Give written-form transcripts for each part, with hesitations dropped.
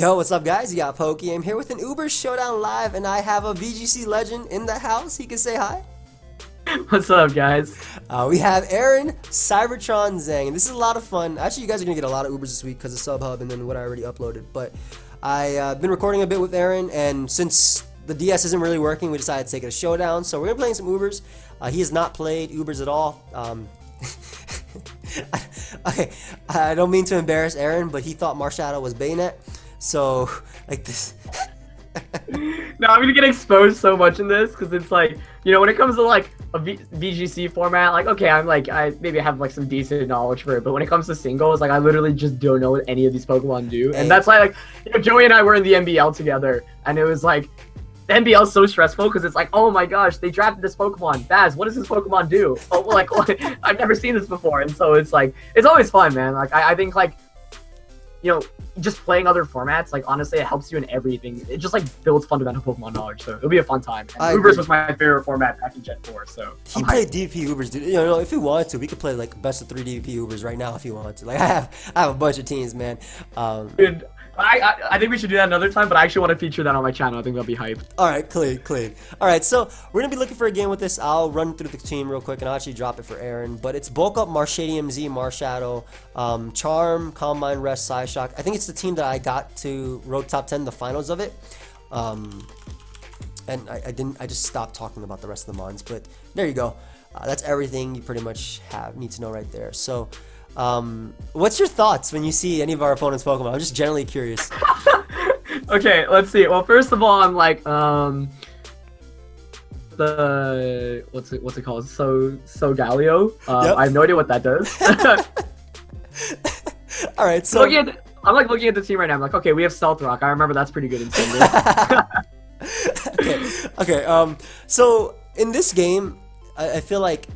Yo, what's up, guys? You got Pokey. I'm here with an Ubers Showdown live, and I have a VGC legend in the house. He can say hi. What's up, guys? We have Aaron Cybertron Zheng, and this is a lot of fun. Actually, you guys are gonna get a lot of Ubers this week because of SubHub and then what I already uploaded. But I've been recording a bit with Aaron, and since the DS isn't really working, we decided to take it a Showdown. So we're gonna play some Ubers. He has not played Ubers at all. Okay, I don't mean to embarrass Aaron, but he thought Marshadow was Bayonet. So, like this. No, I'm gonna get exposed so much in this because it's like, you know, when it comes to like a VGC format, like, okay, I maybe have like some decent knowledge for it, but when it comes to singles, like I literally just don't know what any of these Pokemon do, and that's why, like, you know, Joey and I were in the NBL together, and it was like, the NBL is so stressful because it's like, oh my gosh, they drafted this Pokemon. Baz, what does this Pokemon do? Oh, like, what? I've never seen this before, and so it's like, it's always fun, man. Like, I think, like, you know, just playing other formats, like, honestly, it helps you in everything. It just, like, builds fundamental Pokemon knowledge, so it'll be a fun time. Ubers was my favorite format back in Gen 4, so he played DVP Ubers, dude. You know, if he wanted to, we could play, like, best of 3 DVP Ubers right now if he wanted to. Like, I have a bunch of teams, man. Dude, I think we should do that another time, but I actually want to feature that on my channel. I think that'll be hype. Alright, clean. Alright, so we're going to be looking for a game with this. I'll run through the team real quick, and I'll actually drop it for Aaron. But it's Bulk Up, PokeaimMD, Marshadow, Charm, Calm Mind, Rest, Psyshock. I think it's the team that I got to Road Top 10, the finals of it. And I just stopped talking about the rest of the mons, but there you go. That's everything you pretty much need to know right there. So, what's your thoughts when you see any of our opponents' Pokemon? I'm just generally curious. Okay, let's see. Well, first of all, I'm like, what's it called? Galio. Yep. I have no idea what that does. All right, so I'm like looking at the team right now. I'm like, okay, we have Stealth Rock. I remember that's pretty good in Cinder. okay. So in this game, I feel like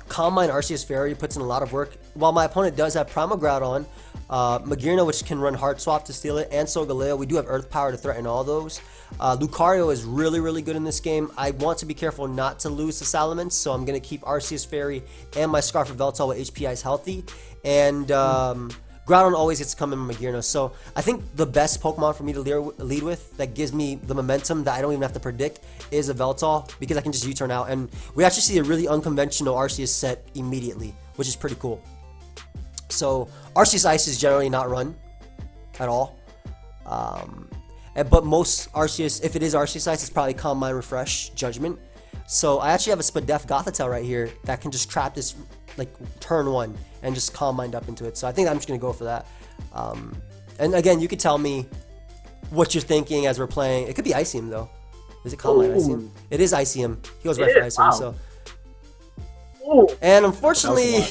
Calm Mind Arceus Fairy puts in a lot of work. While my opponent does have Primal Groudon, Magearna, which can run Heart Swap to steal it, and Solgaleo, we do have Earth Power to threaten all those. Lucario is really good in this game. I want to be careful not to lose to Salamence, so I'm going to keep Arceus Fairy and my Scarf of Veltal with HPIs healthy. And Groudon always gets to come in with Magearna. So I think the best Pokemon for me to lead with that gives me the momentum that I don't even have to predict is a Veltal, because I can just U-turn out. And we actually see a really unconventional Arceus set immediately, which is pretty cool. So Arceus Ice is generally not run at all. But most Arceus, if it is Arceus Ice, it's probably Calm Mind, Refresh, Judgment. So I actually have a Spadef Gothitelle right here that can just trap this, like, turn 1 and just Calm Mind up into it. So I think I'm just going to go for that. And again, you could tell me what you're thinking as we're playing. It could be Icium, though. Is it Calm Mind Icium? It is Icium. He goes right for Icium, wow. so... And unfortunately,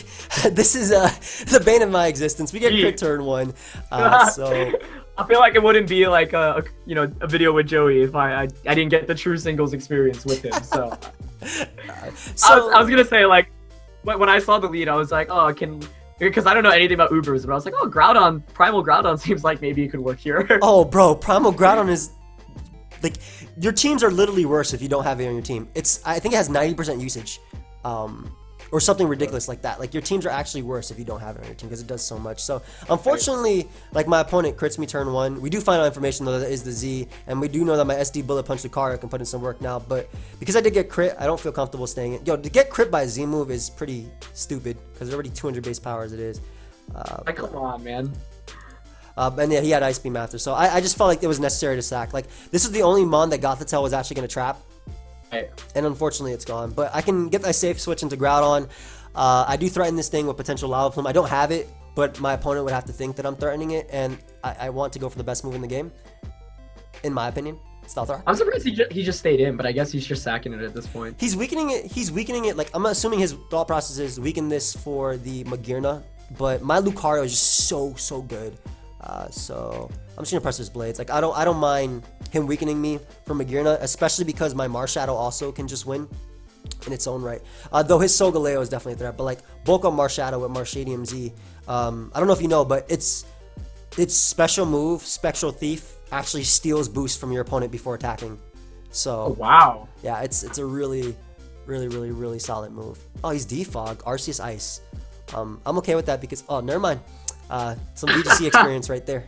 this is the bane of my existence. We get crit turn 1, so... I feel like it wouldn't be like a video with Joey if I didn't get the true singles experience with him. So, I was gonna say, like, when I saw the lead, I was like, oh, because I don't know anything about Ubers, but I was like, oh, Groudon, Primal Groudon seems like maybe it could work here. Oh, bro, Primal Groudon is like, your teams are literally worse if you don't have it on your team. I think it has 90% usage. Or something ridiculous like that. Like, your teams are actually worse if you don't have it on your team because it does so much. So, unfortunately, like, my opponent crits me turn 1. We do find out information, though, that is the Z. And we do know that my SD Bullet Punch Lucario can put in some work now. But because I did get crit, I don't feel comfortable staying in. Yo, to get crit by a Z move is pretty stupid because it's already 200 base power as it is. Come on, man. And yeah, he had Ice Beam after. So, I just felt like it was necessary to sack. Like, this is the only Mon that Gothitelle was actually going to trap. And unfortunately, it's gone. But I can get my safe switch into Groudon. I do threaten this thing with potential Lava Plume. I don't have it, but my opponent would have to think that I'm threatening it. And I want to go for the best move in the game, in my opinion. Stealth Rock. I'm surprised he just stayed in, but I guess he's just sacking it at this point. He's weakening it. Like, I'm assuming his thought process is weaken this for the Magearna. But my Lucario is just so good. So I'm just gonna press his blades. Like, I don't mind him weakening me for Magearna, especially because my Marshadow also can just win in its own right. Though his Solgaleo is definitely a threat. But, like, Bulk on Marshadow with MarshadeumZ. I don't know if you know, but its special move, Spectral Thief, actually steals boost from your opponent before attacking. So, oh, wow. Yeah, it's a really solid move. Oh, he's Defog, Arceus Ice. I'm okay with that because, oh, never mind. Some VGC experience right there.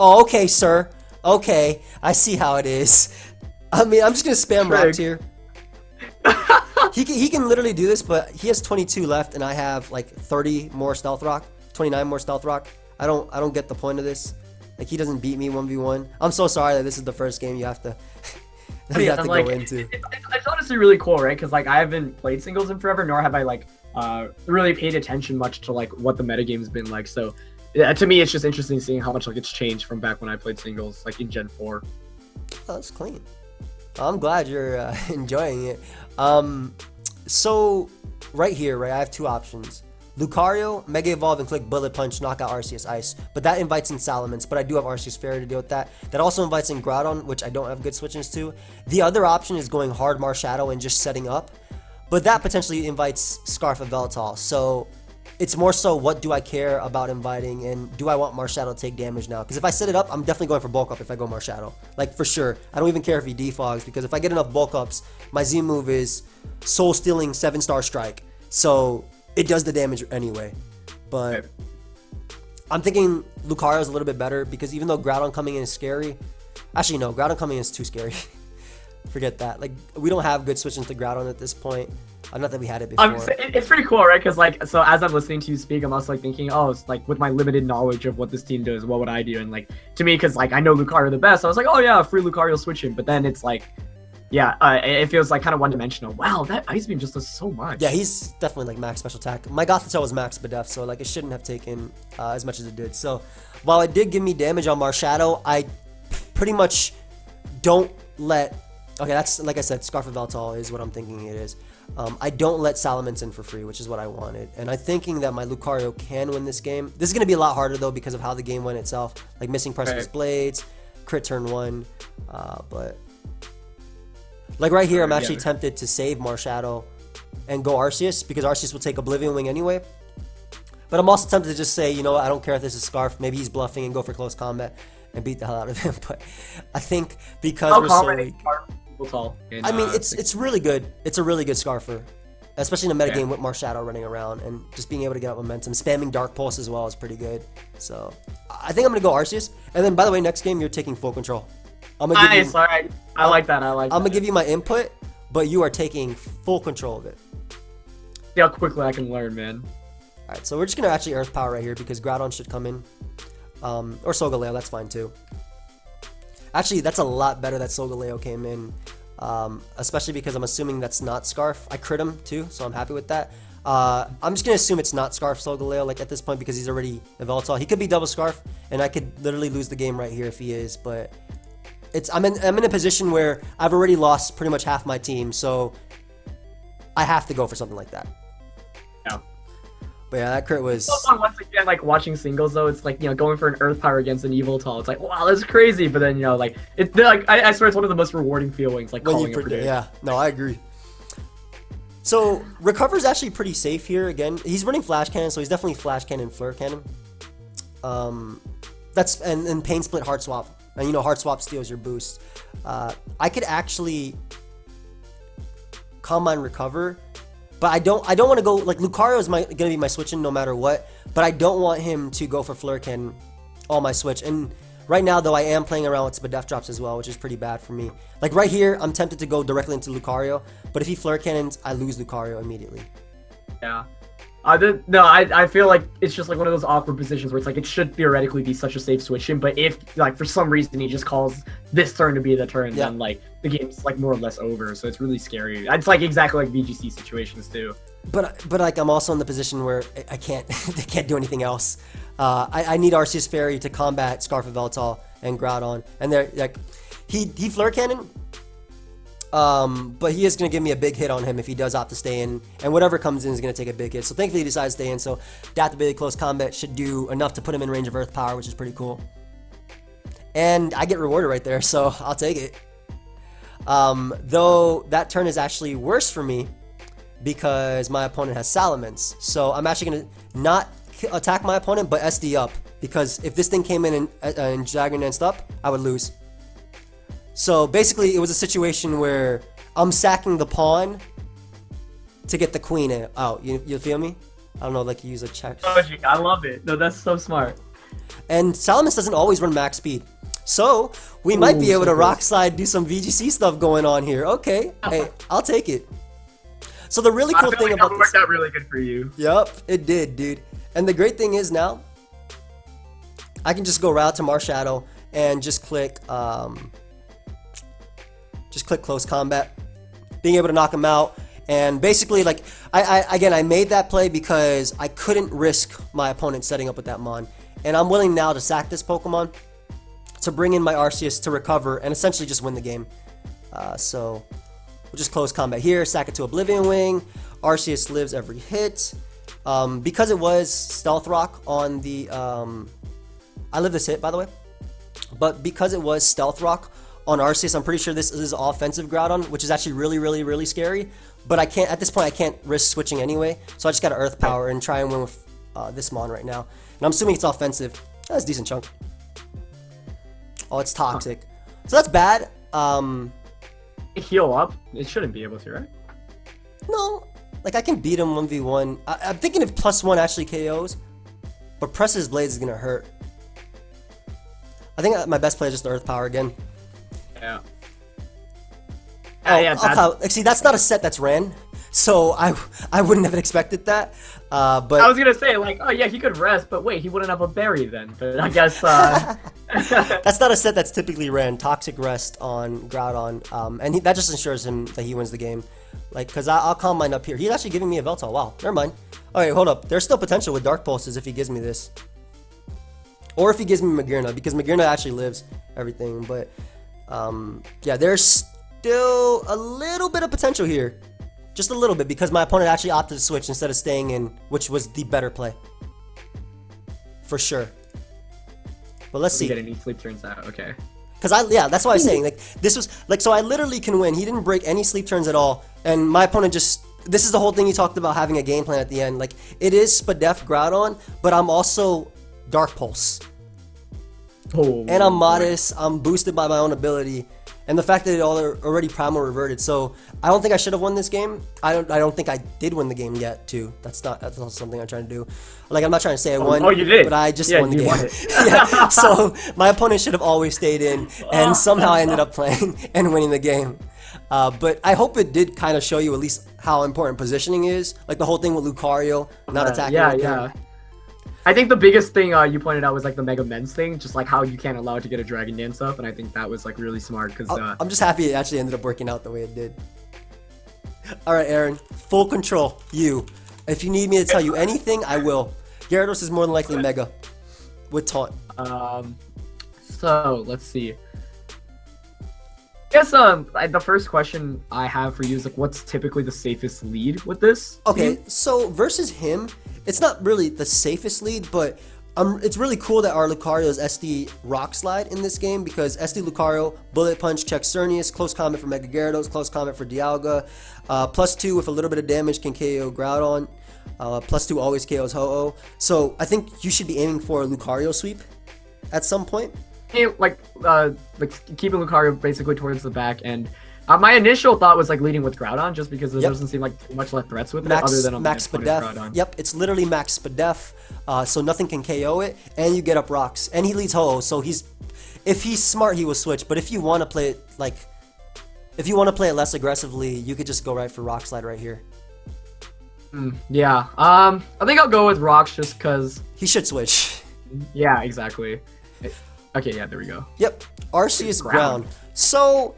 Oh, okay, sir. Okay, I see how it is. I mean, I'm just gonna spam rocks here. He can literally do this, but he has 22 left, and I have like 30 more stealth rock, 29 more stealth rock. I don't get the point of this. Like, he doesn't beat me 1v1. I'm so sorry that this is the first game you have to go into. It's honestly really cool, right? Because like I haven't played singles in forever, nor have I like really paid attention much to like what the metagame's been like. So yeah, to me, it's just interesting seeing how much like it's changed from back when I played singles, like in Gen 4. Oh, that's clean. I'm glad you're enjoying it. So right here, right, I have two options. Lucario, Mega Evolve, and click Bullet Punch, knock out Arceus Ice. But that invites in Salamence, but I do have Arceus Fairy to deal with that. That also invites in Groudon, which I don't have good switches to. The other option is going hard Marshadow and just setting up. But that potentially invites Scarf of Veltal. So it's more so, what do I care about inviting, and do I want Marshadow to take damage now? Because if I set it up, I'm definitely going for bulk up if I go Marshadow. Like, for sure. I don't even care if he defogs, because if I get enough bulk ups, my Z move is Soul Stealing 7-star Strike. So it does the damage anyway. But I'm thinking Lucario is a little bit better, because even though Groudon coming in is scary, actually no, Groudon coming in is too scary. Forget that. Like, we don't have good switching to Groudon at this point. Not that we had it before. It's pretty cool, right? Because like, so as I'm listening to you speak, I'm also like thinking, oh, it's like with my limited knowledge of what this team does, what would I do? And like, to me, because like I know Lucario the best, I was like, oh yeah, free Lucario switching. But then it's like, yeah, it feels like kind of one-dimensional. Wow, that Ice Beam just does so much. Yeah, he's definitely like max special attack. My Gothitelle was max Bedef, so like it shouldn't have taken as much as it did. So while it did give me damage on Marshadow, I pretty much don't let. Okay, that's like I said, Scarf of Veltal is what I'm thinking it is. I don't let Salamence in for free, which is what I wanted. And I'm thinking that my Lucario can win this game. This is going to be a lot harder, though, because of how the game went itself. Like missing Precious Blades, crit turn 1. But like right here, I'm actually tempted to save Marshadow and go Arceus, because Arceus will take Oblivion Wing anyway. But I'm also tempted to just say, you know what, I don't care if this is Scarf. Maybe he's bluffing and go for close combat and beat the hell out of him. But I think because we're so weak. I mean, it's really good. It's a really good Scarfer, especially in a metagame with Marshadow running around and just being able to get up momentum. Spamming Dark Pulse as well is pretty good. So I think I'm gonna go Arceus. And then, by the way, next game you're taking full control. I'm gonna give you, alright. I like that. I'm gonna give you my input, but you are taking full control of it. See how quickly I can learn, man. All right, so we're just gonna actually Earth Power right here because Groudon should come in, or Solgaleo. That's fine too. Actually, that's a lot better that Solgaleo came in, especially because I'm assuming that's not Scarf. I crit him too, so I'm happy with that. I'm just gonna assume it's not Scarf Solgaleo, like at this point, because he's already a Veltal. He could be double Scarf, and I could literally lose the game right here if he is. But I'm in a position where I've already lost pretty much half my team, so I have to go for something like that. Yeah. But yeah, that crit was. Once again, like watching singles though, it's like, you know, going for an Earth Power against an Yveltal. It's like, wow, that's crazy. But then, you know, like I swear it's one of the most rewarding feelings, like calling a predict. Yeah, no, I agree. So Recover's actually pretty safe here. Again, he's running Flash Cannon, so he's definitely Flash Cannon, Flare Cannon. That's and Pain Split, Heart Swap, and you know Heart Swap steals your boost. I could actually Calm Mind Recover. But I don't want to go, like, Lucario is going to be my switch in no matter what, but I don't want him to go for Flare Cannon on my switch. And right now, though, I am playing around with Spadef drops as well, which is pretty bad for me. Like, right here, I'm tempted to go directly into Lucario, but if he Flare Cannons, I lose Lucario immediately. Yeah. I feel like it's just like one of those awkward positions where it's like it should theoretically be such a safe switch in, but if like for some reason he just calls this turn to be the turn, then like the game's like more or less over. So it's really scary. It's like exactly like VGC situations too. But like I'm also in the position where I can't they can't do anything else. I need Arceus Fairy to combat Scarf of Veltal and Groudon, and they're like he Flare Cannon. But he is going to give me a big hit on him if he does opt to stay in, and whatever comes in is going to take a big hit. So thankfully he decides to stay in, so Adaptability Close Combat should do enough to put him in range of Earth Power, which is pretty cool. And I get rewarded right there, so I'll take it. Though that turn is actually worse for me because my opponent has Salamence. So I'm actually going to not attack my opponent, but SD up, because if this thing came in and Dragon Danced up, I would lose. So basically, it was a situation where I'm sacking the pawn to get the queen out. You feel me? I don't know, like you use a check. Oh, I love it. No, that's so smart. And Salamence doesn't always run max speed. So we might be able to so rock slide, do some VGC stuff going on here. Okay, hey, I'll take it. So the really cool thing about that this, worked out really good for you. yep, it did, dude. And the great thing is now, I can just go right out to Marshadow and just click close combat, being able to knock him out. And basically, like, I made that play because I couldn't risk my opponent setting up with that Mon. And I'm willing now to sack this Pokemon to bring in my Arceus to recover and essentially just win the game. So we'll just close combat here, sack it to Oblivion Wing. Arceus lives every hit. Because it was Stealth Rock on the... I live this hit, by the way. But because it was Stealth Rock on Arceus, I'm pretty sure this is offensive Groudon, which is actually really, really, really scary. But I can't, at this point, I can't risk switching anyway. So I just got to Earth Power and try and win with this Mon right now. And I'm assuming it's offensive. That's a decent chunk. Oh, it's toxic. So that's bad. Heal up? It shouldn't be able to, right? No. Like, I can beat him 1v1. I'm thinking if +1 actually KOs. But Press's Blades is going to hurt. I think my best play is just the Earth Power again. Yeah. Oh, yeah, see, that's not a set that's ran, so I wouldn't have expected that. But I was gonna say, like, oh yeah, he could rest, but wait, he wouldn't have a berry then. But I guess that's not a set that's typically ran. Toxic Rest on Groudon, and that just ensures him that he wins the game. Like, cause I'll calm mine up here. He's actually giving me a Veltal. Wow, never mind. All right, hold up. There's still potential with Dark Pulses if he gives me this, or if he gives me Magearna, because Magearna actually lives everything. But yeah, there's still a little bit of potential here. Just a little bit, because my opponent actually opted to switch instead of staying in, which was the better play. For sure. But let's see. Get any sleep turns out, okay. Because yeah, that's what I was saying. Like, this was, like, so I literally can win. He didn't break any sleep turns at all. And my opponent just, this is the whole thing he talked about, having a game plan at the end. Like, it is Spadef Groudon, but I'm also Dark Pulse. Oh, And I'm modest, I'm boosted by my own ability. And the fact that it already primal reverted, so I don't think I should have won this game. I don't think I did win the game yet, too. That's not something I'm trying to do. Like, I'm not trying to say I won. Oh, you did. But I just Yeah, won the you game. won it. Yeah. So my opponent should have always stayed in, and somehow I ended up playing and winning the game. But I hope it did kind of show you at least how important positioning is. Like the whole thing with Lucario not attacking. Yeah. I think the biggest thing you pointed out was like the Mega Men's thing, just like how you can't allow it to get a Dragon Dance up, and I think that was like really smart because I'm just happy it actually ended up working out the way it did. All right, Aaron, full control. You. If you need me to tell you anything, I will. Gyarados is more than likely Mega with Taunt. So let's see. I guess the first question I have for you is like, what's typically the safest lead with this? Okay, so versus him, it's not really the safest lead, but it's really cool that our Lucario is SD Rock Slide in this game, because SD Lucario, Bullet Punch, checks Xerneas, close combat for Mega Gyarados, close combat for Dialga, +2 with a little bit of damage can KO Groudon, +2 always KOs Ho-Oh. So I think you should be aiming for a Lucario sweep at some point. Like keeping Lucario basically towards the back, and my initial thought was like leading with Groudon, just because there doesn't seem like too much left threats with it other than Max Spadef. Yep, it's literally Max Spadef, so nothing can KO it, and you get up rocks, and he leads Ho-Oh, so if he's smart, he will switch. But if you want to play it less aggressively, you could just go right for Rock Slide right here. Yeah, I think I'll go with Rocks just because he should switch. Yeah, exactly. Okay, yeah, there we go. Yep, Arceus Ground. So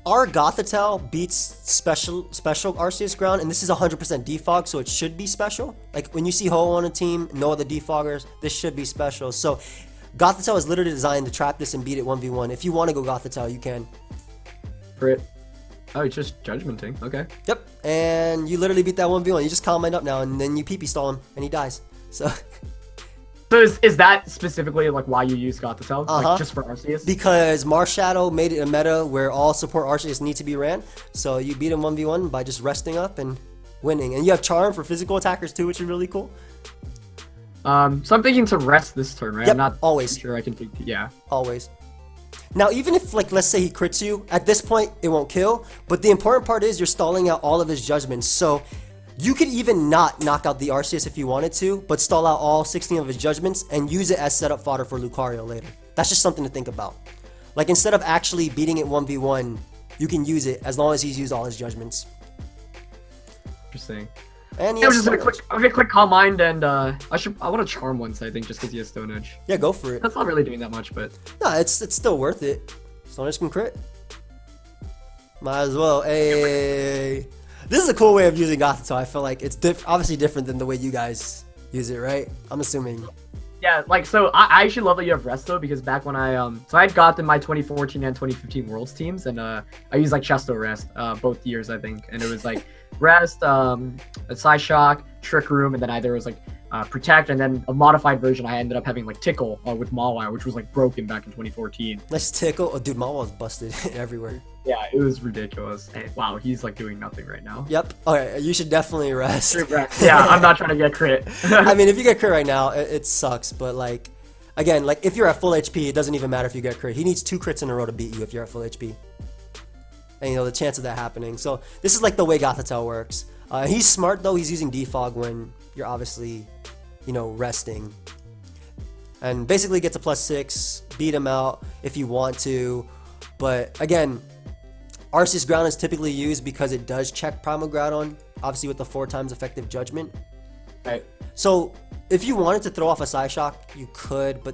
our Gothitelle beats special Arceus Ground, and this is 100% defog, so it should be special. Like when you see Ho on a team, no other defoggers, this should be special. So Gothitelle is literally designed to trap this and beat it 1v1. If you want to go Gothitelle, you can. Crit. Oh, it's just Judgmenting. Okay. Yep, and you literally beat that 1v1. You just calm mine up now, and then you PP stall him, and he dies. So. So is that specifically like why you use Gothitelle? Like just for Arceus? Because Marshadow made it a meta where all support Arceus need to be ran. So you beat him 1v1 by just resting up and winning. And you have Charm for physical attackers too, which is really cool. So I'm thinking to rest this turn, right? Yep, I'm not always. sure I can take yeah. Always. Now, even if, like, let's say he crits you, at this point, it won't kill. But the important part is you're stalling out all of his judgments. So You could even not knock out the Arceus if you wanted to, but stall out all 16 of his judgments and use it as setup fodder for Lucario later. That's just something to think about. Like, instead of actually beating it 1v1, you can use it as long as he's used all his judgments. Interesting. And I'm just gonna click Calm Mind, and I want to Charm once, I think, just because he has Stone Edge. Yeah, go for it. That's not really doing that much, but... No, it's still worth it. Stone Edge can crit. Might as well. Hey. This is a cool way of using Gothitelle. I feel like it's obviously different than the way you guys use it, right? I'm assuming. Yeah, like, so I actually love that you have Rest, though, because back when so I had Goth in my 2014 and 2015 Worlds teams, and I used, like, Chesto Rest, both years, I think, and it was, like, Rest, Psyshock, Trick Room, and then either it was, like, Protect, and then a modified version I ended up having, like, Tickle with Mawile, which was, like, broken back in 2014. Let's Tickle. Oh, dude, Mawile's busted everywhere. Yeah, it was ridiculous. And, wow, he's, like, doing nothing right now. Yep. Okay, you should definitely rest. Yeah, I'm not trying to get crit. I mean, if you get crit right now, it sucks, but, like, again, like, if you're at full HP, it doesn't even matter if you get crit. He needs 2 crits in a row to beat you if you're at full HP. And, you know, the chance of that happening. So, this is, like, the way Gothitelle works. He's smart, though. He's using Defog when you're obviously, you know, resting. And basically gets a +6, beat him out if you want to. But, again, Arceus Ground is typically used because it does check Primal Groudon, obviously with the 4 times effective judgment. Right. So, if you wanted to throw off a Psyshock, you could, but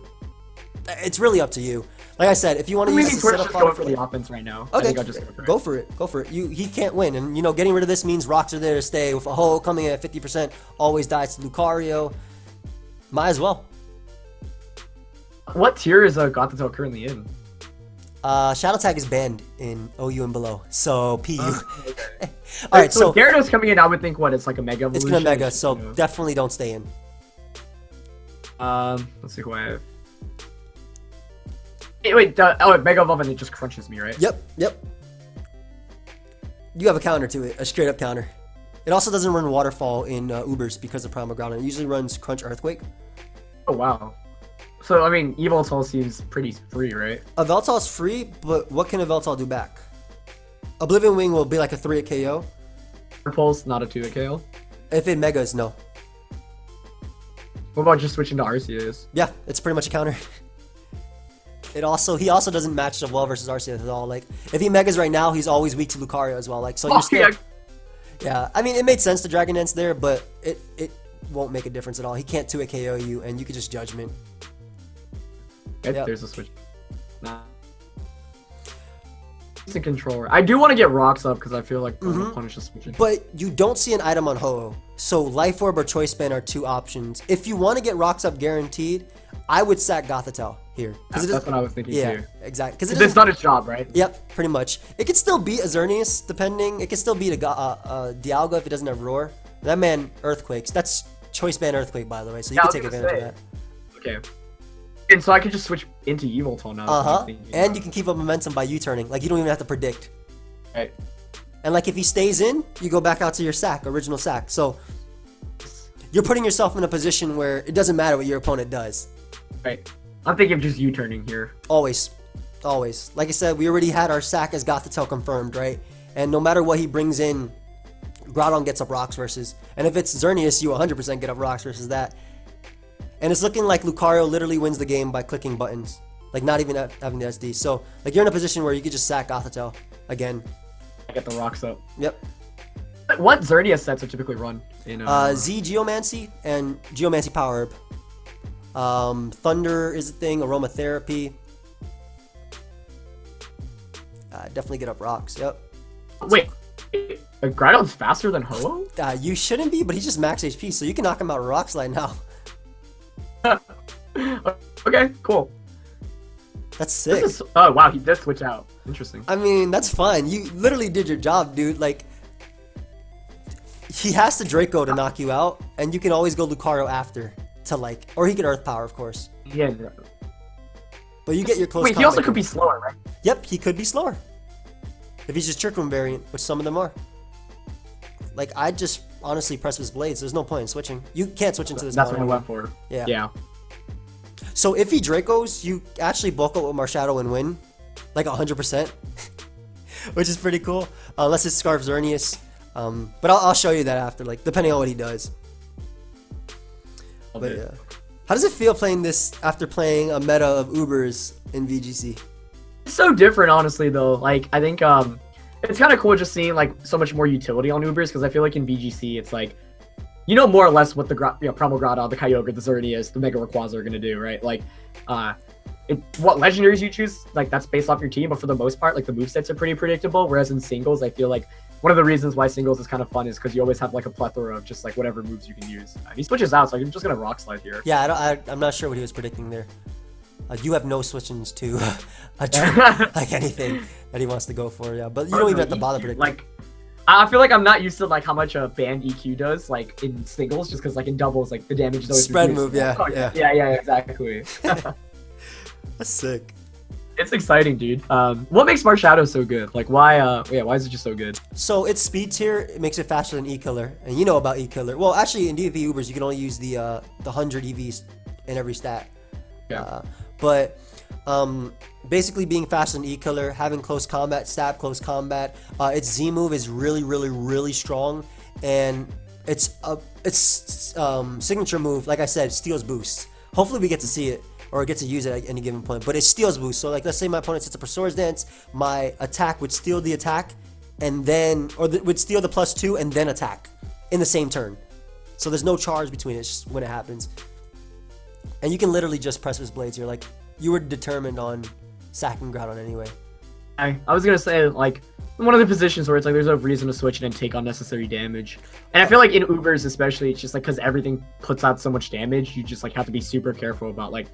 it's really up to you. Like I said, if you want to use the setup going for the offense right now. Okay, I think I'll just go for it. Go for it. He can't win, and you know, getting rid of this means rocks are there to stay. With a hole coming in at 50%, always dies to Lucario. Might as well. What tier is Gothitelle currently in? Shadow Tag is banned in OU and below, so PU. Okay. Alright, so Gyarados coming in, I would think, what, it's like a Mega Evolution? It's gonna Mega, so definitely don't stay in. Let's see who I have. Wait, Mega Evolve and it just crunches me, right? Yep. You have a counter to it, a straight up counter. It also doesn't run Waterfall in Ubers because of Primal Ground. It usually runs Crunch Earthquake. Oh, wow. So, I mean, Yveltal seems pretty free, right? Yveltal's free, but what can Yveltal do back? Oblivion Wing will be like a 3 at KO. Pulse, not a 2 at KO. If it Megas, no. What about just switching to Arceus? Yeah, it's pretty much a counter. He also doesn't match up well versus Arceus at all. Like, if he Megas right now, he's always weak to Lucario as well. Like, so you're still... Yeah, I mean, it made sense to Dragon Dance there, but it won't make a difference at all. He can't 2 at KO you, and you could just Judgment. Yep. There's a switch. Nah. It's a controller. I do want to get Rocks up because I feel like punish the switching. But you don't see an item on Ho-Oh. So Life Orb or Choice Band are 2 options. If you want to get Rocks up guaranteed, I would sack Gothitelle here. That's what I was thinking too. Yeah, exactly. Because it's not his job, right? Yep, pretty much. It could still beat a Xerneas, depending. It could still beat a Dialga if it doesn't have Roar. That man Earthquakes. That's Choice Band Earthquake, by the way, so you can take advantage of that. Okay. And so I could just switch into Yveltal now. And you can keep up momentum by U-turning. Like, you don't even have to predict. Right. And, like, if he stays in, you go back out to your sack, original sack. So, you're putting yourself in a position where it doesn't matter what your opponent does. Right. I'm thinking of just U-turning here. Always. Always. Like I said, we already had our sack as Gothitelle confirmed, right? And no matter what he brings in, Groudon gets up rocks versus. And if it's Xerneas, you 100% get up rocks versus that. And it's looking like Lucario literally wins the game by clicking buttons. Like, not even having the SD. So, like, you're in a position where you could just sack Gothitelle again. I get the rocks up. Yep. What Xerneas sets are typically run? In Z Geomancy and Geomancy Power Herb. Thunder is a thing, Aromatherapy. Definitely get up rocks, yep. Wait, Groudon's faster than Ho-Oh? You shouldn't be, but he's just max HP, so you can knock him out with Rock Slide now. Okay, cool. That's sick. Oh, wow, he did switch out. Interesting. I mean, that's fine. You literally did your job, dude. Like, he has to Draco to knock you out, and you can always go Lucario after to, like, or he could Earth Power, of course. Yeah. But you get your close. Wait, he also could be slower, right? Yep, he could be slower. If he's just Trick Room variant, which some of them are. Like, I'd just honestly press his blades. There's no point in switching. You can't switch into this. That's what I went for. Yeah. Yeah. So if he Dracos, you actually bulk up with Marshadow and win, like 100%, which is pretty cool. Unless it's Scarf Xerneas. But I'll show you that after, like, depending on what he does. But yeah. How does it feel playing this after playing a meta of Ubers in VGC? It's so different, honestly, though. Like, I think it's kind of cool just seeing like so much more utility on Ubers, because I feel like in VGC it's like, you know, more or less what the Primal Groudon, the Kyogre, the Xerneas, the Mega Rayquaza are gonna do, right? Like, what legendaries you choose, like that's based off your team, but for the most part, like the movesets are pretty predictable. Whereas in singles, I feel like one of the reasons why singles is kind of fun is because you always have like a plethora of just like whatever moves you can use. He switches out, so I'm just gonna Rock Slide here. Yeah, I'm not sure what he was predicting there. You have no switchings to like anything that he wants to go for, yeah. But you don't even have to bother predicting. Like, I feel like I'm not used to like how much a band EQ does like in singles, just because like in doubles, like the damage is always spread reduced. move, yeah, oh, yeah, exactly. That's sick. It's exciting, dude. What makes Marshadow so good? Like, why is it just so good? So its speed tier, it makes it faster than E-Killer, and you know about E-Killer. Well, actually, in DVP Ubers, you can only use the 100 EVs in every stat. Yeah. But basically being faster than E-Killer, having close combat, stab close combat, its Z move is really strong, and its signature move, like I said, steals boosts. Hopefully we get to see it or get to use it at any given point, but it steals boosts. So like, let's say my opponent sets up a Swords Dance, my attack would steal the attack, and then would steal the +2 and then attack in the same turn. So there's no charge between it, it's just when it happens. And you can literally just press his blades here. Like, you were determined on sacking Groudon anyway. I was gonna say, like, one of the positions where it's like there's no reason to switch it and take unnecessary damage. And I feel like in Ubers especially, it's just like because everything puts out so much damage, you just like have to be super careful about like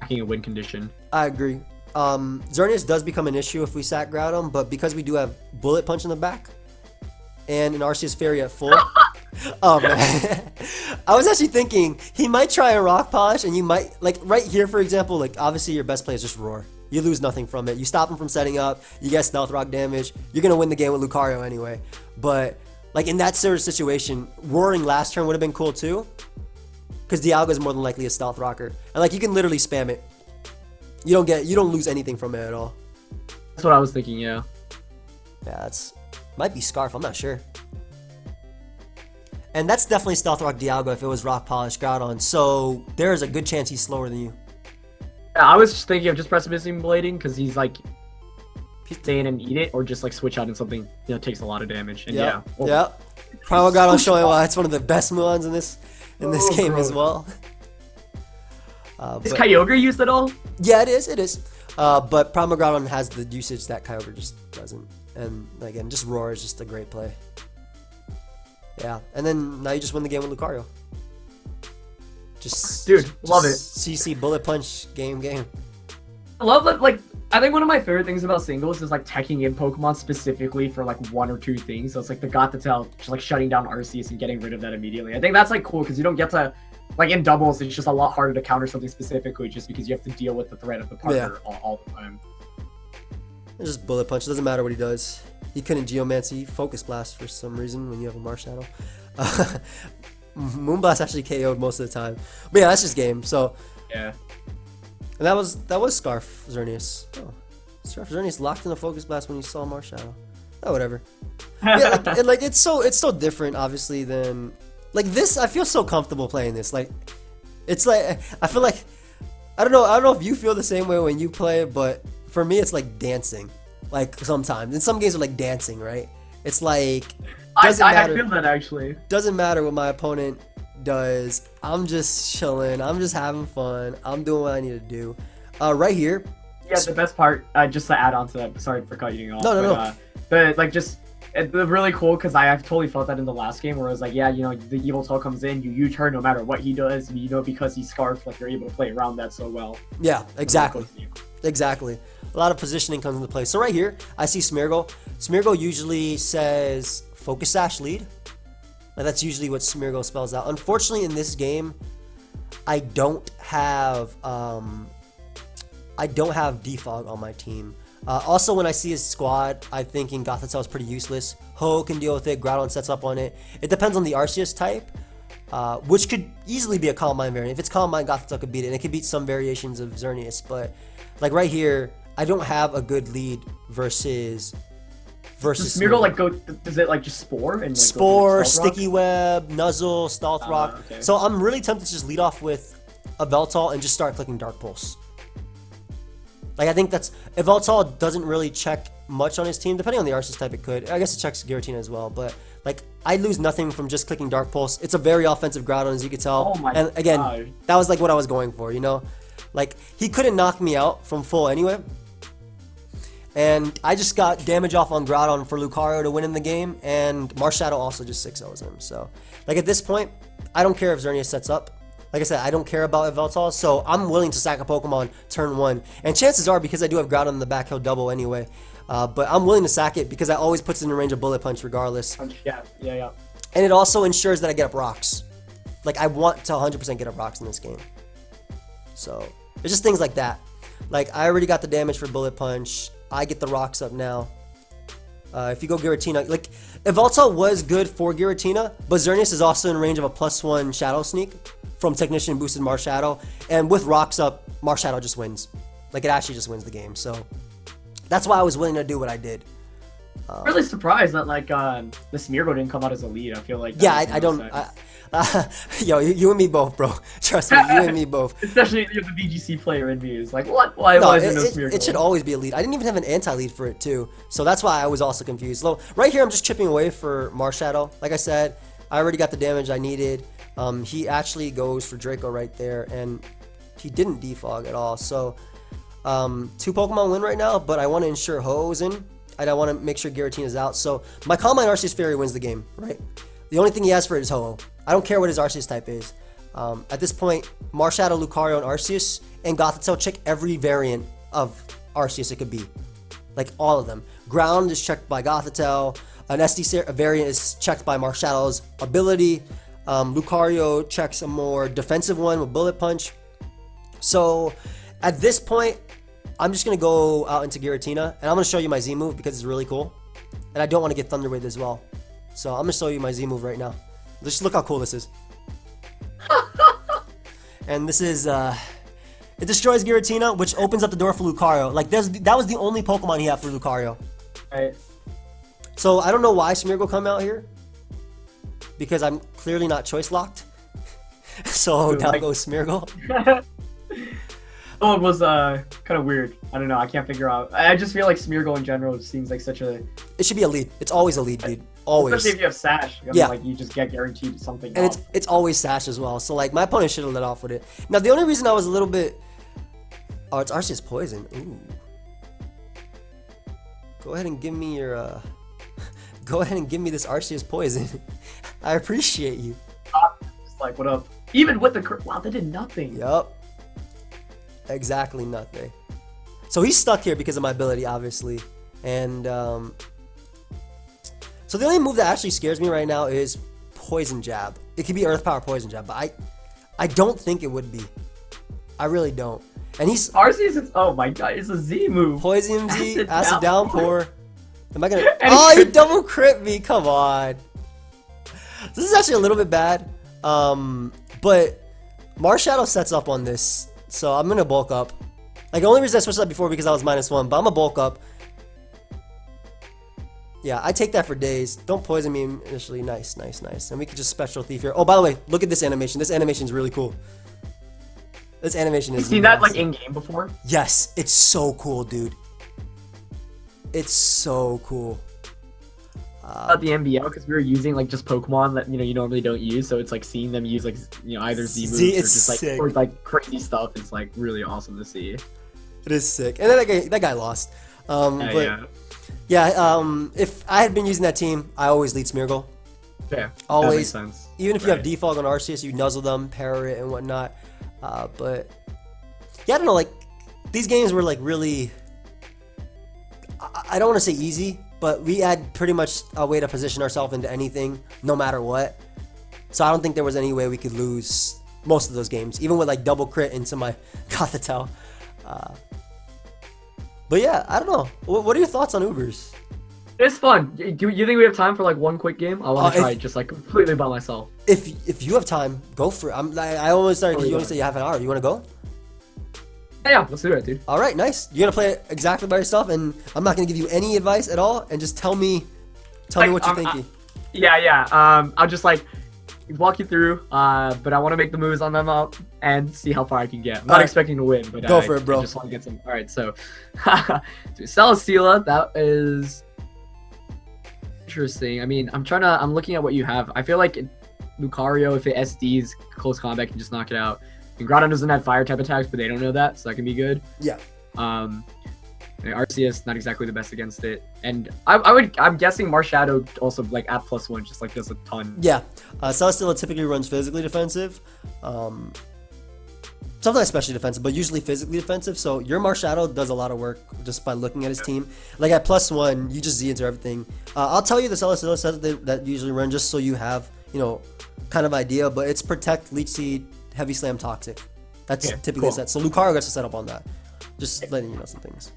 hacking a win condition. I agree. Xerneas does become an issue if we sack Groudon, but because we do have Bullet Punch in the back and an Arceus Fairy at full. Oh man, I was actually thinking he might try a Rock Polish, and you might, like right here for example, like obviously your best play is just Roar. You lose nothing from it. You stop him from setting up, you get Stealth Rock damage, you're gonna win the game with Lucario anyway. But like in that sort of situation, roaring last turn would have been cool too, because Dialga is more than likely a Stealth Rocker, and like you can literally spam it. You don't lose anything from it at all. That's what I was thinking, yeah. Yeah, might be Scarf, I'm not sure. And that's definitely Stealth Rock Dialga if it was Rock Polish Groudon, so there's a good chance he's slower than you. Yeah, I was just thinking of just Precipice Blading, because he's like, stay in and eat it, or just like switch out in something, you know, takes a lot of damage. And yeah. Primal Groudon showing why it's one of the best Muons in this game as well. Is Kyogre used at all? Yeah, it is. But Primal Groudon has the usage that Kyogre just doesn't. And again, just Roar is just a great play. Yeah, and then now you just win the game with Lucario. Love it. CC Bullet Punch game. I love that. Like, I think one of my favorite things about singles is like teching in Pokemon specifically for like one or two things. So it's like the Gothitelle, just like shutting down Arceus and getting rid of that immediately. I think that's like cool because you don't get to, like in doubles, it's just a lot harder to counter something specifically just because you have to deal with the threat of the partner all the time. It's just Bullet Punch. It doesn't matter what he does. He couldn't Geomancy Focus Blast for some reason when you have a Marshadow. Moonblast actually KO'd most of the time. But yeah, that's just game. So yeah. And that was Scarf Xerneas. Oh, Scarf Xerneas locked in the Focus Blast when you saw Marshadow. Oh, whatever. Yeah, like it's so different, obviously, than like this. I feel so comfortable playing this. Like it's like I feel like I don't know if you feel the same way when you play it, but for me it's like dancing. Like sometimes in some games are like dancing, right? It's like I feel that actually. Doesn't matter what my opponent does. I'm just chilling. I'm just having fun. I'm doing what I need to do. Right here. Yeah, the best part, just to add on to that. Sorry for cutting you off. No. But like just really cool because I have totally felt that in the last game where it was like, yeah, you know, the evil tail comes in, you U-turn no matter what he does, and you know because he's Scarf, like you're able to play around that so well. Yeah, exactly. Exactly. A lot of positioning comes into play. So right here, I see Smeargle. Smeargle usually says Focus Sash lead. And that's usually what Smeargle spells out. Unfortunately, in this game, I don't have Defog on my team. Also, when I see his squad, I'm thinking Gothitelle is pretty useless. Ho can deal with it. Groudon sets up on it. It depends on the Arceus type, which could easily be a Calm Mind variant. If it's Calm Mind, Gothitelle could beat it, and it could beat some variations of Xerneas. But like right here, I don't have a good lead versus versus Does Smeargle like go? Does it like just spore and like, Spore, go for Stealth Rock? Sticky Web, Nuzzle, Stealth Rock. Okay. So I'm really tempted to just lead off with a Veltal and just start clicking Dark Pulse. Like, I think that's... If Veltal doesn't really check much on his team, depending on the Arceus type, it could. I guess it checks Giratina as well, but, like, I'd lose nothing from just clicking Dark Pulse. It's a very offensive Groudon, as you could tell. Oh my and again, God. that was, like, what I was going for, you know? Like, he couldn't knock me out from full anyway. And I just got damage off on Groudon for Lucario to win in the game, and Marshadow also just 6-0s him. So, like, at this point, I don't care if Xerneas sets up. Like I said, I don't care about Veltal, so I'm willing to sack a Pokemon turn 1. And chances are, because I do have Groudon in the back, he'll double anyway. But I'm willing to sack it because I always puts it in range of Bullet Punch regardless. Yeah. And it also ensures that I get up rocks. Like, I want to 100% get up rocks in this game. So, it's just things like that. Like, I already got the damage for Bullet Punch. I get the rocks up now. If you go Giratina, like, Veltal was good for Giratina, but Xerneas is also in range of a +1 Shadow Sneak from Technician boosted Marshadow, and with rocks up, Marshadow just wins. Like, it actually just wins the game, so that's why I was willing to do what I did. I'm really surprised that like the Smeargle didn't come out as a lead. I feel like Yeah, I don't. Yo, you and me both, bro. Trust me, you and me both. Especially if you're the VGC player in me. It's like, what? Why isn't no Smeargle? It should always be a lead. I didn't even have an anti-lead for it too, so that's why I was also confused. So right here, I'm just chipping away for Marshadow. Like I said, I already got the damage I needed. He actually goes for Draco right there, and he didn't defog at all. So 2 Pokemon win right now, but I want to ensure Ho-Oh's in, and I want to make sure Giratina's out. So my Calm Mind Arceus Fairy wins the game, right? The only thing he has for it is Ho-Oh. I don't care what his Arceus type is. At this point, Marshadow, Lucario, and Arceus, and Gothitelle check every variant of Arceus it could be. Like, all of them. Ground is checked by Gothitelle. An SD variant is checked by Marshadow's ability. Lucario checks a more defensive one with Bullet Punch. So, at this point, I'm just going to go out into Giratina, and I'm going to show you my Z move because it's really cool. And I don't want to get Thunder Wave as well. So, I'm going to show you my Z move right now. Just look how cool this is. And this is, it destroys Giratina, which opens up the door for Lucario. Like, that was the only Pokemon he had for Lucario. Right. So, I don't know why Smeargle come out here. Because I'm clearly not choice locked. So, down goes Smeargle. Oh, it was kind of weird. I don't know. I can't figure out. I just feel like Smeargle in general seems like such a... It should be a lead. It's always a lead, dude. Always. Especially if you have Sash. I mean, Yeah. Like, you just get guaranteed something. And it's always Sash as well. So, like, my opponent should have let off with it. Now, the only reason I was a little bit... Oh, it's Arceus Poison. Ooh. Go ahead and give me your... Go ahead and give me this Arceus Poison. I appreciate you. Just like, what up? Even with the... Wow, they did nothing. Yup. Exactly nothing. So he's stuck here because of my ability, obviously. And, so the only move that actually scares me right now is Poison Jab. It could be Earth Power Poison Jab, but I don't think it would be. I really don't. And he's... Arceus is... Oh my god, it's a Z move. Poison Z, Acid Downpour. Am I gonna... And Oh, you double crit me! Come on. This is actually a little bit bad. But Marshadow sets up on this. So I'm gonna bulk up. Like, the only reason I switched up before because I was -1, but I'm gonna bulk up. Yeah, I take that for days. Don't poison me initially. Nice, nice, nice. And we could just Special Thief here. Oh, by the way, look at this animation. This animation is really cool. This animation is... You've seen that, like, in-game before? Yes, it's so cool, dude. It's so cool. About the MBL, because we were using, like, just Pokemon that, you know, you normally don't use, so it's, like, seeing them use, like, you know, either Z moves or just, like, sick. or, like, crazy stuff. It's, like, really awesome to see. It is sick. And then that guy lost. But... Yeah, if I had been using that team, I always lead Smeargle. Yeah, always. that makes sense. Even if you have defog on Arceus, you nuzzle them, parry it, and whatnot. But yeah, I don't know. Like, these games were like really. I don't want to say easy, but we had pretty much a way to position ourselves into anything, no matter what. So I don't think there was any way we could lose most of those games, even with like double crit into my Gothitelle. But yeah, I don't know. What are your thoughts on Ubers? It's fun. Do you think we have time for like one quick game? I want to try it just like completely by myself. If you have time, go for it. I almost started because you only said you have an hour. You want to go? Yeah, let's do it, dude. All right, nice. You're gonna play it exactly by yourself, and I'm not gonna give you any advice at all, and just tell me what you're thinking. Yeah. I'll just like walk you through. But I want to make the moves on them up and see how far I can get. I'm not expecting to win, but go for it, bro. I just want to get some. All right, so Celesteela, that is interesting. I mean, I'm looking at what you have. I feel like Lucario, if it SDs close combat, can just knock it out. And Groudon doesn't have fire type attacks, but they don't know that, so that can be good. Yeah. Arceus not exactly the best against it, and I'm guessing Marshadow also like at +1 just like does a ton. Yeah. Celesteela typically runs physically defensive. Sometimes especially defensive, but usually physically defensive. So your Marshadow does a lot of work just by looking at his team. Like at +1, you just Z into everything. I'll tell you the Celesteela set that usually run just so you have, kind of idea, but it's Protect, Leech Seed, Heavy Slam, Toxic. That's typically the set. So Lucario gets to set up on that. Just letting you know some things.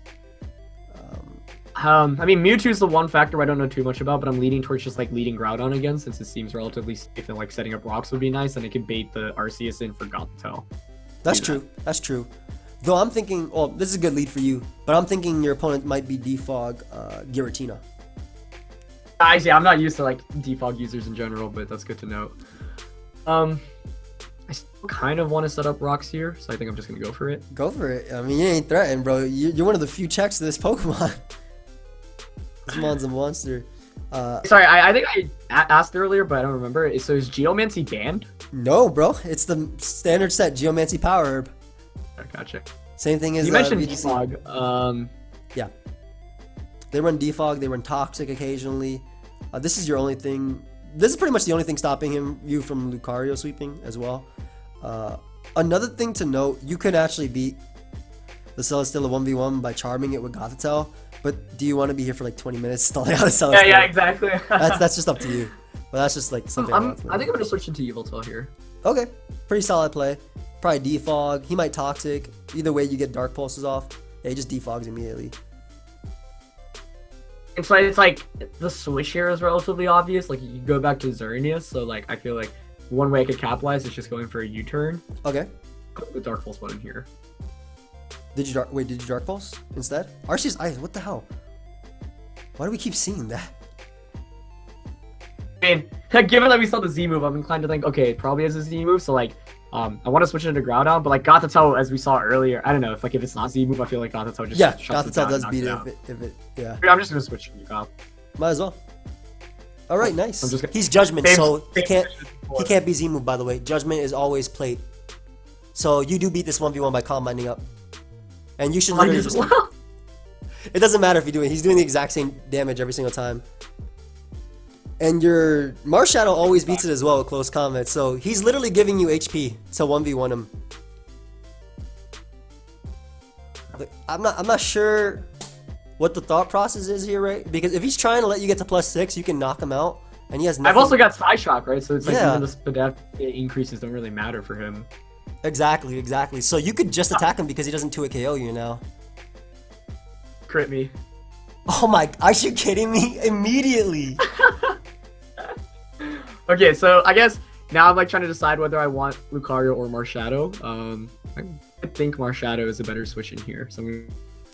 I mean, Mewtwo's the one factor I don't know too much about, but I'm leaning towards just like leading Groudon again, since it seems relatively safe and like setting up rocks would be nice, and it could bait the Arceus in for Gothitelle. That's true. That's true. Though I'm thinking, well, this is a good lead for you, but I'm thinking your opponent might be Defog Giratina. I see. I'm not used to like Defog users in general, but that's good to know. I still kind of want to set up rocks here, so I think I'm just gonna go for it. Go for it. I mean, you ain't threatened, bro. You're one of the few checks to this Pokemon. This mon's a monster. Sorry, I think I asked earlier, but I don't remember. So is Geomancy banned? No, bro. It's the standard set Geomancy Power Herb. I gotcha. Same thing as you mentioned VGC. Defog. Yeah. They run Defog. They run Toxic occasionally. This is your only thing. This is pretty much the only thing stopping you from Lucario sweeping as well. Another thing to note, you could actually beat the Celesteela 1v1 by charming it with Gothitelle, but do you want to be here for like 20 minutes stalling out a Celesteela? Yeah, exactly. that's just up to you. But that's just like something I think I'm gonna switch into Yveltal here. Okay, pretty solid play. Probably Defog. He might Toxic. Either way, you get Dark Pulses off. Yeah, he just Defogs immediately. It's like the switch here is relatively obvious. Like you go back to Xerneas, so like I feel like one way I could capitalize is just going for a U-turn. Okay. Put the Dark Pulse button here. Did you Dark Pulse instead? Arceus Ice, what the hell? Why do we keep seeing that? I mean, given that we saw the Z move, I'm inclined to think, okay, it probably is a Z move, so like, I want to switch it into Groudon, but like Gothitelle, as we saw earlier, I don't know, if it's not Z move, I feel like Gothitelle just shuts it down. Gothitelle does beat it if it, yeah. I'm just gonna switch to Goth. Might as well. All right, nice. Gonna... He's Judgment, so he can't be Z move, by the way. Judgment is always plate. So you do beat this 1v1 by combining up. And you should literally just... It doesn't matter if you do it. He's doing the exact same damage every single time. And your Marshadow always beats it as well with close combat. So he's literally giving you HP to 1v1 him. I'm not sure what the thought process is here, right? Because if he's trying to let you get to +6, you can knock him out. And he has nothing. I've also got Psyshock, right? So it's like even the Spadef increases don't really matter for him. Exactly. So you could just attack him because he doesn't 2-hit KO you now. Crit me. Oh my, are you kidding me? Immediately. Okay, so I guess now I'm like trying to decide whether I want Lucario or Marshadow. I think Marshadow is a better switch in here. So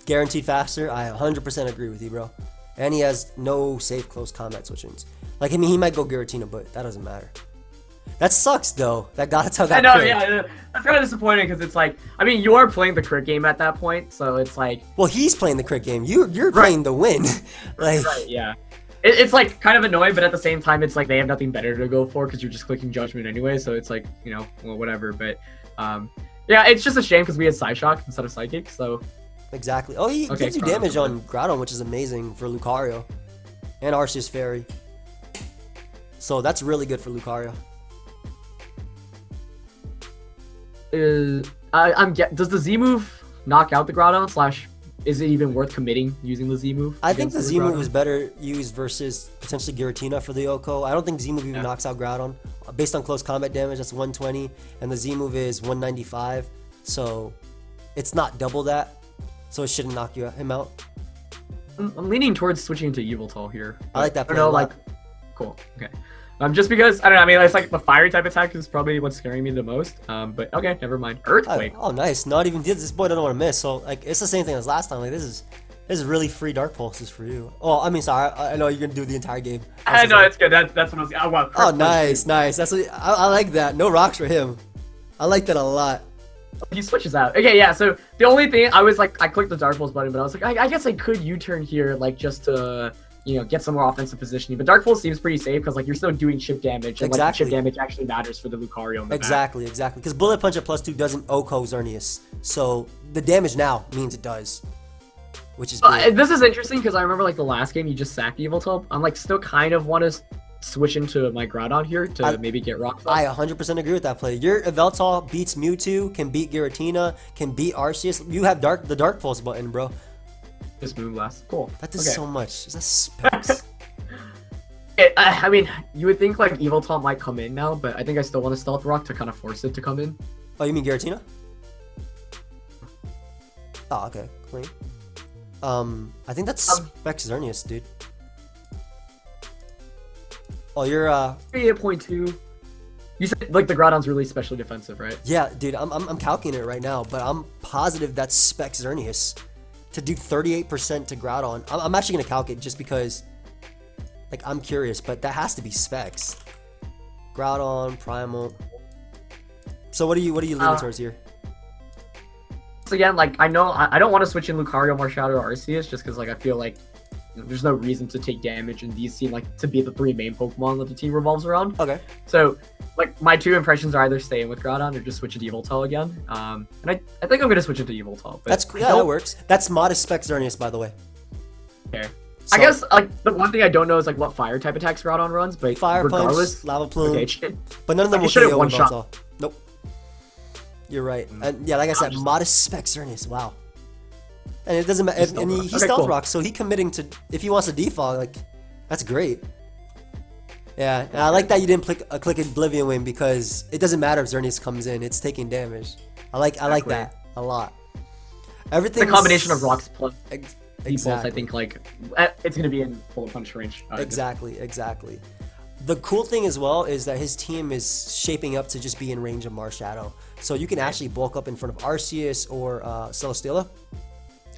Guaranteed faster. I 100% agree with you, bro. And he has no safe close combat switch-ins. Like, I mean, he might go Giratina, but that doesn't matter. That sucks, though. That Gothitelle got I know, crit. yeah. That's kind of disappointing because it's like, I mean, you are playing the crit game at that point, so it's like... Well, he's playing the crit game. You're playing the win. Like, right, yeah. It's like kind of annoying, but at the same time, it's like they have nothing better to go for because you're just clicking Judgment anyway, so it's like, well, whatever. But, yeah, it's just a shame because we had Psyshock instead of Psychic, so... Exactly. Oh, he gives you damage on Groudon, which is amazing for Lucario. And Arceus Fairy. So that's really good for Lucario. Does the Z move knock out the Groudon / is it even worth committing using the Z move? I think the Z move is better used versus potentially Giratina for the Oko. I don't think Z move even knocks out Groudon. Based on close combat damage, that's 120, and the Z move is 195. So it's not double that. So it shouldn't knock him out. I'm leaning towards switching into Yveltal here. I like that play a lot. like, cool. Okay. Just because I don't know. I mean, it's like the fire type attack is probably what's scaring me the most. But okay, never mind. Earthquake. Oh, nice. Not even did this boy doesn't want to miss. So like it's the same thing as last time. Like this is really free dark pulses for you. Oh, I mean, sorry. I know you're gonna do the entire game. I know it's good. That's what I was. Oh, wow, oh nice. That's what I like that. No rocks for him. I like that a lot. He switches out. Okay, yeah. So the only thing I was like, I clicked the dark pulse button, but I was like, I guess I could U-turn here, like just to get some more offensive positioning. But dark pulse seems pretty safe because like you're still doing chip damage, and like chip damage actually matters for the Lucario. In the exactly. Because bullet punch at +2 doesn't OHKO Xerneas, so the damage now means it does, which is. This is interesting because I remember like the last game you just sacked Yveltal. I'm like still kind of want to switch into my Groudon here to maybe get rocks. I 100% agree with that play. Your Yveltal beats Mewtwo, can beat Giratina, can beat Arceus. You have the Dark Pulse button, bro. Just Moonblast. Cool. That does so much. Is that specs? I mean, you would think like Yveltal might come in now, but I think I still want to Stealth Rock to kind of force it to come in. Oh, you mean Giratina? Oh, okay. Clean. I think that's specs Xerneas, dude. Oh, you're 8.2. You said like the Groudon's really specially defensive, right? Yeah, dude. I'm calculating it right now, but I'm positive that's spec Xerneas to do 38% to Groudon. I'm actually gonna calculate just because, like, I'm curious, but that has to be specs. Groudon, Primal. So what are you leaning towards here? So again, like I know I don't want to switch in Lucario, Marshadow, or Arceus just because like I feel like there's no reason to take damage, and these seem like to be the three main Pokemon that the team revolves around. Okay. So, like, my two impressions are either staying with Groudon or just switch it to Yveltal again. And I think I'm going to switch it to Yveltal. That's cool. Yeah, that works. That's modest spec Xerneas, by the way. Okay. So, I guess, like, the one thing I don't know is, like, what fire type attacks Groudon runs, but Fire regardless... Punch, Lava Plume, okay, but none of them will KO one shot. Yveltal. Nope. You're right. And yeah, like I said, modest spec Xerneas. Wow. And it doesn't matter. And he Stealth Rock, so he committing to, if he wants to defog, like, that's great. Yeah, and I like that you didn't click Oblivion Wing because it doesn't matter if Xerneas comes in, it's taking damage. I like that a lot. Everything. The combination of rocks plus exactly. I think like it's gonna be in bullet punch range. Exactly. The cool thing as well is that his team is shaping up to just be in range of Marshadow, so you can actually bulk up in front of Arceus or Celesteela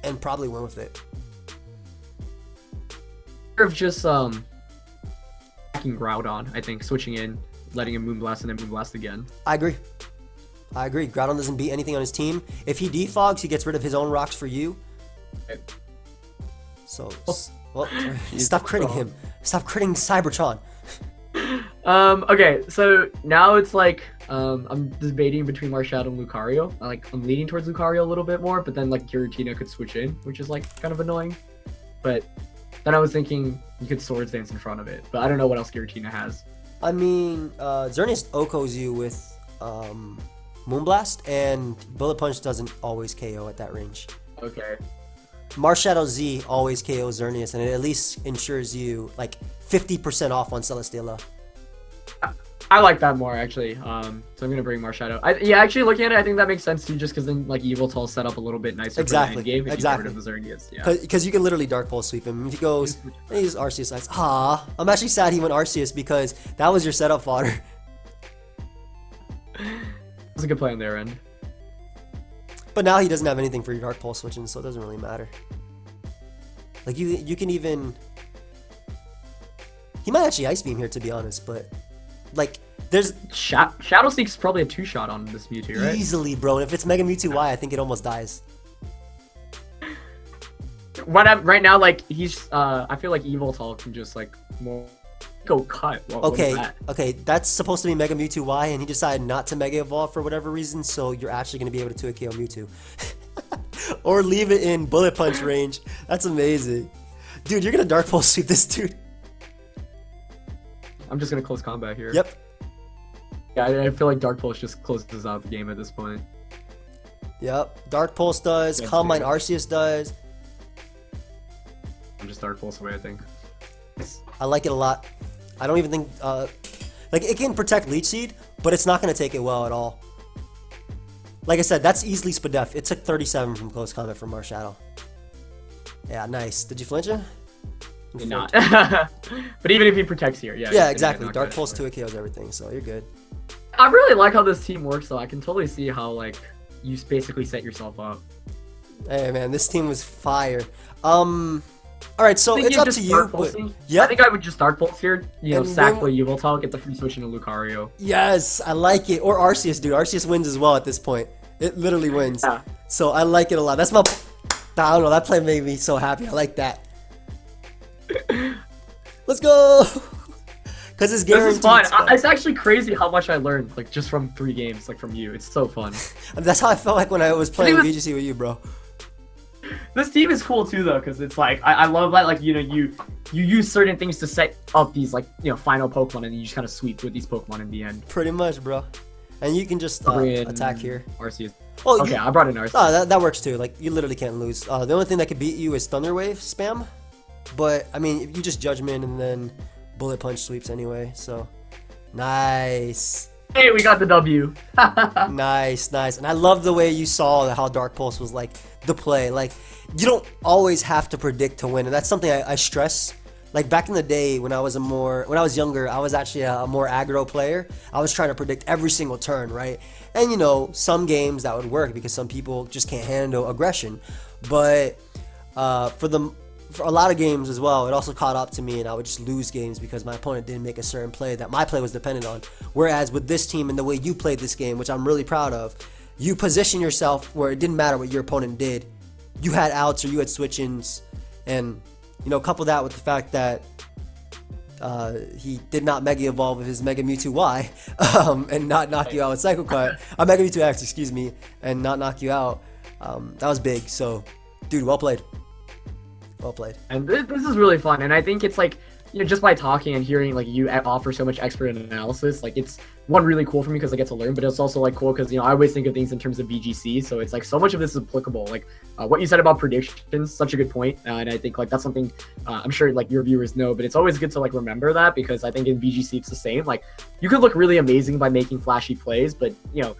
and probably win with it. Of just attacking Groudon, I think, switching in, letting him Moonblast and then Moonblast again. I agree. Groudon doesn't beat anything on his team. If he defogs, he gets rid of his own rocks for you. Okay. So, well, stop critting him. Stop critting Cybertron. Okay, so now it's like I'm debating between Marshadow and Lucario. I'm leaning towards Lucario a little bit more, but then like Giratina could switch in, which is like kind of annoying. But then I was thinking you could Swords Dance in front of it, but I don't know what else Giratina has. I mean, Xerneas OHKOs you with Moonblast, and Bullet Punch doesn't always KO at that range. Okay. Marshadow Z always KOs Xerneas, and it at least ensures you like 50% off on Celesteela. I like that more actually. So I'm gonna bring Marshadow. Actually looking at it, I think that makes sense too, just because then like Yveltal's set up a little bit nicer for the end game if you get rid of the Xerneas. Yeah. Because you can literally Dark Pulse sweep him. If he goes, he's Arceus Ice. I'm actually sad he went Arceus because that was your setup fodder. That's a good play on their end. But now he doesn't have anything for your Dark Pulse switching, so it doesn't really matter. Like you can even. He might actually Ice Beam here, to be honest, but like there's Shadow Sneak's probably a 2-shot on this Mewtwo, right? Easily, bro. And if it's Mega Mewtwo Y, I think it almost dies. Right now, like he's I feel like Yveltal can just like more go cut. Okay, that's supposed to be Mega Mewtwo Y, and he decided not to Mega Evolve for whatever reason, so you're actually going to be able to 2-KO Mewtwo. Or leave it in Bullet Punch range. That's amazing. Dude, you're going to Dark Pulse sweep this dude. I'm just going to close combat here. Yep. Yeah, I feel like Dark Pulse just closes out the game at this point. Yep. Dark Pulse does. Yes, Combine Arceus does. I'm just Dark Pulse away, I think. I like it a lot. I don't even think, like, it can protect Leech Seed, but it's not going to take it well at all. Like I said, that's easily Spadef. It took 37 from close combat from Marshadow. Yeah, nice. Did you flinch it? not. But even if he protects here, yeah. Yeah, exactly. Dark Pulse 2 KOs everything, so you're good. I really like how this team works, though. I can totally see how like you basically set yourself up. Hey man, this team was fire. All right, so it's up to you. Yeah, I think I would just Dark Pulse here. You know, sack when... Yveltal, get the free switch into Lucario. Yes, I like it. Or Arceus, dude. Arceus wins as well at this point. It literally wins. Yeah. So I like it a lot. That's my. I don't know. That play made me so happy. I like that. Let's go. Because it's guaranteed. This is fun. It's actually crazy how much I learned, like just from 3 games, like from you. It's so fun. That's how I felt like when I was playing VGC with you, bro. This team is cool too, though, because it's like I love that, like, you know, you use certain things to set up these, like, you know, final Pokemon, and you just kind of sweep with these Pokemon in the end. Pretty much, bro. And you can just attack here. Arceus. Oh, okay, I brought in Arceus. Oh, that works too. Like, you literally can't lose. The only thing that could beat you is Thunder Wave spam. But I mean, if you just Judgment and then Bullet Punch sweeps anyway. So nice. Hey, we got the W. Nice. And I love the way you saw how Dark Pulse was like the play. Like, you don't always have to predict to win, and that's something I stress. Like back in the day when I was younger, I was actually a more aggro player. I was trying to predict every single turn, right? And you know, some games that would work because some people just can't handle aggression. But for a lot of games as well, it also caught up to me, and I would just lose games because my opponent didn't make a certain play that my play was dependent on. Whereas with this team and the way you played this game, which I'm really proud of, you position yourself where it didn't matter what your opponent did. You had outs or you had switch-ins, and you know, couple that with the fact that he did not Mega Evolve with his Mega Mewtwo Y and not knock you out with Psycho Cut. Mega Mewtwo X, excuse me, and not knock you out. That was big. So, dude, well played. Well played. And this is really fun, and I think it's like, you know, just by talking and hearing like you offer so much expert analysis, like it's one really cool for me because I get to learn, but it's also like cool because, you know, I always think of things in terms of VGC, so it's like so much of this is applicable. Like what you said about predictions, such a good point, and I think like that's something I'm sure like your viewers know, but it's always good to like remember that because I think in VGC it's the same. Like you could look really amazing by making flashy plays, but you know,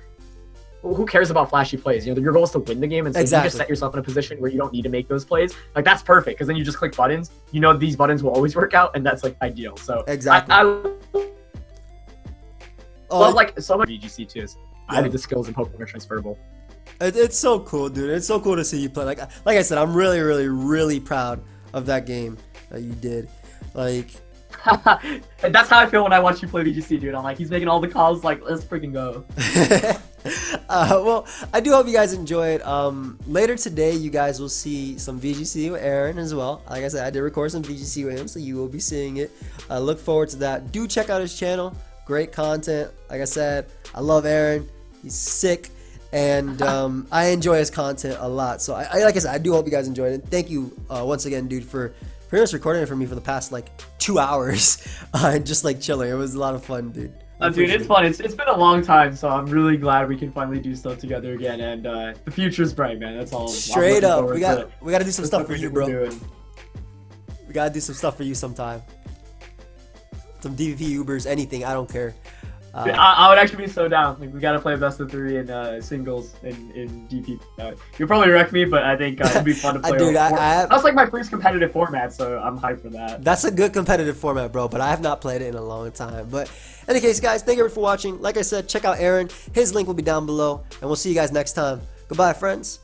who cares about flashy plays? You know, your goal is to win the game, and so you just set yourself in a position where you don't need to make those plays. Like that's perfect because then you just click buttons. You know these buttons will always work out, and that's like ideal. So exactly. I love like so much VGC too. I think the skills in Pokemon are transferable. It's so cool, dude. It's so cool to see you play. Like I said, I'm really, really, really proud of that game that you did. Like. And that's how I feel when I watch you play VGC, dude. I'm like, he's making all the calls, like, let's freaking go. Well, I do hope you guys enjoyed. Later today, you guys will see some VGC with Aaron as well. Like I said, I did record some VGC with him, so you will be seeing it. Look forward to that. Do check out his channel. Great content. Like I said, I love Aaron. He's sick. And I enjoy his content a lot. So, like I said, I do hope you guys enjoyed it. Thank you once again, dude, for pretty much recording it for me for the past like 2 hours and just like chilling. It was a lot of fun, dude. Dude, it's fun. It's been a long time, so I'm really glad we can finally do stuff together again. And the future's bright, man. That's all. Straight up, we got to do some stuff for you, bro. We gotta do some stuff for you sometime. Some DVP Ubers, anything. I don't care. I would actually be so down. Like we gotta play best of 3 in singles in DP. You'll probably wreck me, but I think it'd be fun to play. Dude, that's like my first competitive format, so I'm hyped for that. That's a good competitive format, bro. But I have not played it in a long time. But in any case, guys, thank you for watching. Like I said, check out Aaron. His link will be down below, and we'll see you guys next time. Goodbye, friends.